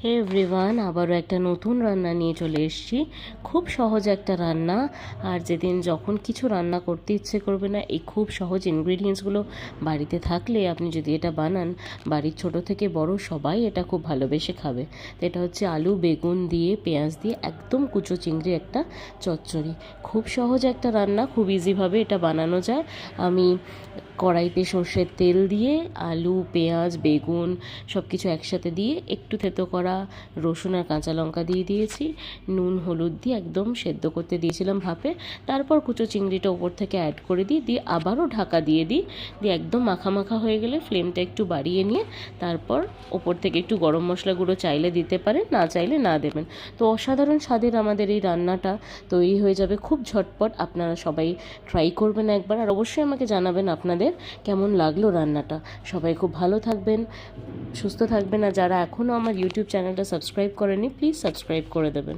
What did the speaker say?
হে everyone, আবারও একটা নতুন রান্না নিয়ে চলে এসেছি। খুব সহজ একটা রান্না, আর যেদিন যখন কিছু রান্না করতে ইচ্ছে করবে না, এই খুব সহজ ইনগ্রিডিয়েন্টসগুলো বাড়িতে থাকলে আপনি যদি এটা বানান, বাড়ির ছোট থেকে বড় সবাই এটা খুব ভালোবেসে খাবে। তো এটা হচ্ছে আলু বেগুন দিয়ে পেঁয়াজ দিয়ে একদম কুচো চিংড়ি একটা চচ্চড়ি। খুব সহজ একটা রান্না, খুব ইজিভাবে এটা বানানো যায়। আমি কড়াইতে সর্ষের তেল দিয়ে আলু পেঁয়াজ বেগুন সব কিছু একসাথে দিয়ে একটু থেতো করা রসুন আর কাঁচা লঙ্কা দিয়ে দিয়েছি, নুন হলুদ দিয়ে একদম সেদ্ধ করতে দিয়েছিলাম ভাপে। তারপর কুচো চিংড়িটা ওপর থেকে অ্যাড করে দিয়ে আবারও ঢাকা দিয়ে একদম মাখা মাখা হয়ে গেলে ফ্লেমটা একটু বাড়িয়ে নিয়ে তারপর ওপর থেকে একটু গরম মশলা গুঁড়ো চাইলে দিতে পারেন, না চাইলে না দেবেন। তো অসাধারণ স্বাদের আমাদের এই রান্নাটা তৈরি হয়ে যাবে খুব ঝটপট। আপনারা সবাই ট্রাই করবেন একবার, আর অবশ্যই আমাকে জানাবেন আপনাদের কেমন লাগলো রান্নাটা। সবাই খুব ভালো থাকবেন, সুস্থ থাকবেন, আর যারা এখনও আমার ইউটিউব চ্যানেলটা সাবস্ক্রাইব করেনি প্লিজ সাবস্ক্রাইব করে দেবেন।